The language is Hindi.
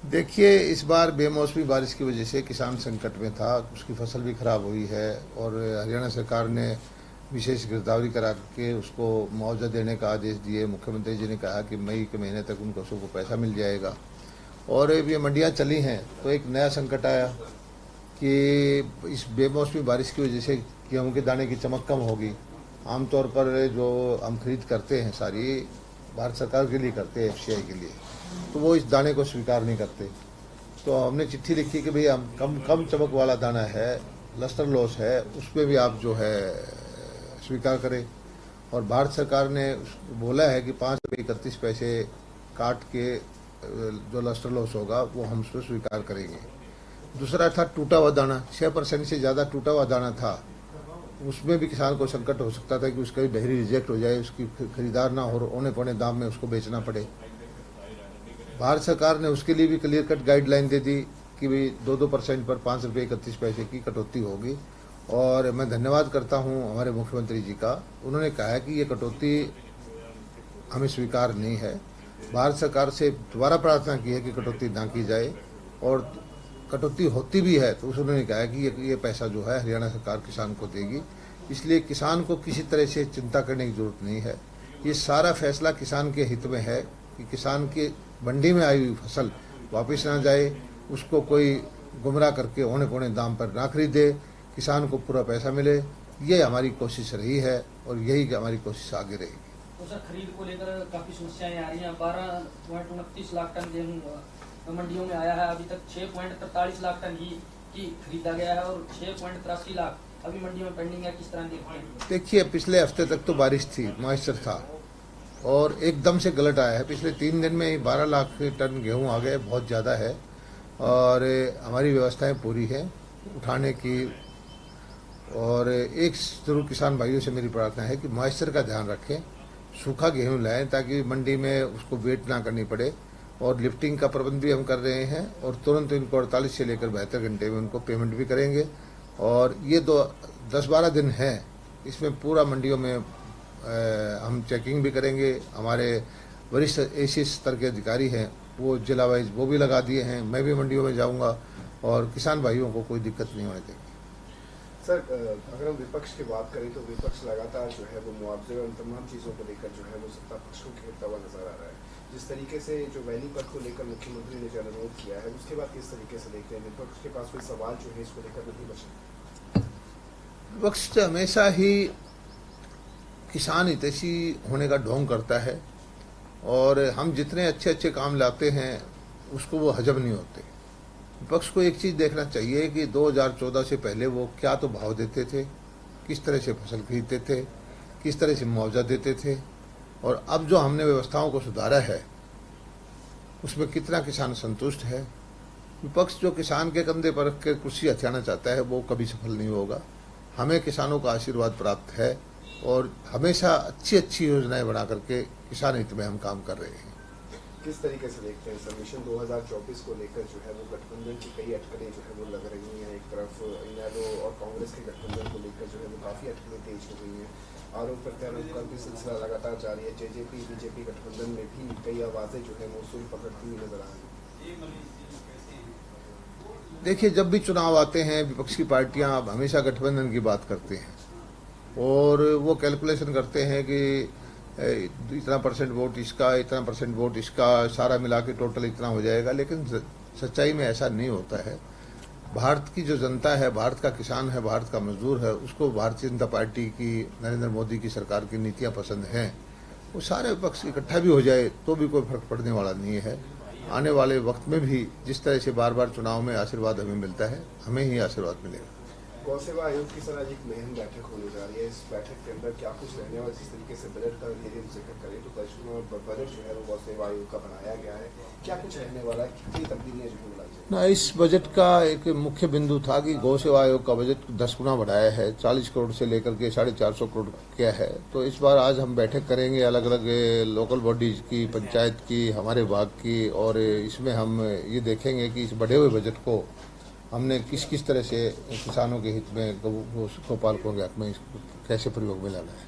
देखिए, इस बार बेमौसमी बारिश की वजह से किसान संकट में था, उसकी फसल भी खराब हुई है और हरियाणा सरकार ने विशेष गिरदावरी करा के उसको मुआवजा देने का आदेश दिए। मुख्यमंत्री जी ने कहा कि मई के महीने तक उनको सबको पैसा मिल जाएगा। और अब ये मंडियाँ चली हैं तो एक नया संकट आया कि इस बेमौसमी बारिश की वजह से गेहूँ के दाने की चमक कम होगी। आमतौर पर जो हम खरीद करते हैं सारी भारत सरकार के लिए करते हैं, एफसीआई के लिए, तो वो इस दाने को स्वीकार नहीं करते। तो हमने चिट्ठी लिखी कि भाई हम कम कम चमक वाला दाना है, लस्टर लॉस है, उसमें भी आप जो है स्वीकार करें। और भारत सरकार ने बोला है कि 5 रुपये 31 पैसे काट के जो लस्टर लॉस होगा वो हम उसको स्वीकार करेंगे। दूसरा था टूटा हुआ दाना, 6% से ज़्यादा टूटा हुआ दाना था, उसमें भी किसान को संकट हो सकता था कि उसका भी बहरी रिजेक्ट हो जाए, उसकी खरीदार ना हो, औने पौने दाम में उसको बेचना पड़े। भारत सरकार ने उसके लिए भी क्लियर कट गाइडलाइन दे दी कि भाई 2% पर 5 रुपये 31 पैसे की कटौती होगी। और मैं धन्यवाद करता हूं हमारे मुख्यमंत्री जी का, उन्होंने कहा है कि ये कटौती हमें स्वीकार नहीं है। भारत सरकार से दोबारा प्रार्थना की है कि कटौती ना की जाए, और कटौती होती भी है तो उन्होंने कहा है कि ये पैसा जो है हरियाणा सरकार किसान को देगी। इसलिए किसान को किसी तरह से चिंता करने की जरूरत नहीं है। ये सारा फैसला किसान के हित में है कि किसान की मंडी में आई हुई फसल वापस ना जाए, उसको कोई गुमराह करके औने पौने दाम पर ना खरीदे, किसान को पूरा पैसा मिले। ये हमारी कोशिश रही है और यही हमारी कोशिश आगे रहेगी। तो सर, खरीद को लेकर काफी समस्याएं आ रही हैं। 12.29 लाख टन गेहूँ मंडियों में आया है, अभी तक 6.43 लाख टन ही खरीदा गया है और 6.83 लाख अभी मंडियों में पेंडिंग है। किस तरह देखते हैं? देखिए, पिछले हफ्ते तक तो बारिश थी, मॉइस्चर था, और एकदम से गलत आया है। पिछले 3 दिन में ही 12 लाख टन गेहूं आ गए, बहुत ज़्यादा है। और हमारी व्यवस्थाएं पूरी हैं उठाने की। और एक जरूर किसान भाइयों से मेरी प्रार्थना है कि मॉइस्चर का ध्यान रखें, सूखा गेहूं लाएं ताकि मंडी में उसको वेट ना करनी पड़े। और लिफ्टिंग का प्रबंध भी हम कर रहे हैं और तुरंत इनको 48 से लेकर 72 घंटे में उनको पेमेंट भी करेंगे। और ये 10-12 दिन है, इसमें पूरा मंडियों में हम चेकिंग भी करेंगे। हमारे वरिष्ठ एसी स्तर के अधिकारी हैं, वो जिला वाइज वो भी लगा दिए हैं। मैं भी मंडियों में जाऊंगा और किसान भाइयों को कोई दिक्कत नहीं होने देंगे। सर, अगर हम विपक्ष की बात करें तो विपक्ष लगातार जो है वो मुआवजे और तमाम चीज़ों को लेकर जो है वो सत्ता पक्ष को घेरता हुआ नजर आ रहा है। जिस तरीके से जो वैली पद को लेकर मुख्यमंत्री ने जो अनुरोध किया है, उसके बाद किस तरीके से देखते हैं? विपक्ष के पास कोई सवाल जो है इसको लेकर नहीं बचा? विपक्ष हमेशा ही किसान हितैषी होने का ढोंग करता है, और हम जितने अच्छे अच्छे काम लाते हैं उसको वो हजम नहीं होते। विपक्ष को एक चीज़ देखना चाहिए कि 2014 से पहले वो क्या तो भाव देते थे, किस तरह से फसल खरीदते थे, किस तरह से मुआवजा देते थे, और अब जो हमने व्यवस्थाओं को सुधारा है उसमें कितना किसान संतुष्ट है। विपक्ष जो किसान के कंधे पर रख कर कुर्सी हथियाना चाहता है वो कभी सफल नहीं होगा। हमें किसानों का आशीर्वाद प्राप्त है और हमेशा अच्छी अच्छी योजनाएं बना करके किसान हित में हम काम कर रहे हैं। किस तरीके से देखते हैं मिशन 2024 को लेकर जो है वो गठबंधन की कई अटकलें जो है वो लग रही हैं? एक तरफ इनेलो और कांग्रेस के गठबंधन को लेकर जो है वो काफ़ी अटकलें तेज हो गई हैं, आरोप प्रत्यारोप का भी सिलसिला लगातार जारी है। जेजेपी बीजेपी गठबंधन में भी कई आवाज़ें जो है वो सुर पकड़ती हुई नजर आ रही हैं। देखिए, जब भी चुनाव आते हैं विपक्ष की पार्टियां हमेशा गठबंधन की बात करते हैं और वो कैलकुलेशन करते हैं कि इतना % वोट इसका, इतना % वोट इसका, सारा मिला के टोटल इतना हो जाएगा। लेकिन सच्चाई में ऐसा नहीं होता है। भारत की जो जनता है, भारत का किसान है, भारत का मजदूर है, उसको भारतीय जनता पार्टी की, नरेंद्र मोदी की सरकार की नीतियां पसंद हैं। वो सारे विपक्ष इकट्ठा भी हो जाए तो भी कोई फर्क पड़ने वाला नहीं है। आने वाले वक्त में भी जिस तरह से बार बार चुनाव में आशीर्वाद हमें मिलता है, हमें ही आशीर्वाद मिलेगा। गौ सेवा आयोग की सर आज एक अहम बैठक होने जा रही है। इस बैठक के अंदर क्या कुछ रहने वाला? जिस तरीके से बजट का यदि हम जिक्र करें तो बजट जो है वो गौ सेवा आयोग का बनाया गया है, क्या कुछ रहने वाला है? कितनी तब्दीलियां जो है ना, इस बजट का एक मुख्य बिंदु था कि गौ सेवा आयोग का बजट 10 गुना बढ़ाया है, 40 करोड़ से लेकर के 450 करोड़ किया है। तो इस बार आज हम बैठक करेंगे अलग अलग लोकल बॉडीज की, पंचायत की, हमारे विभाग की, और इसमें हम ये देखेंगे कि इस बढ़े हुए बजट को हमने किस किस तरह से किसानों के हित में, गौपालकों के हक में कैसे प्रयोग में लाना है।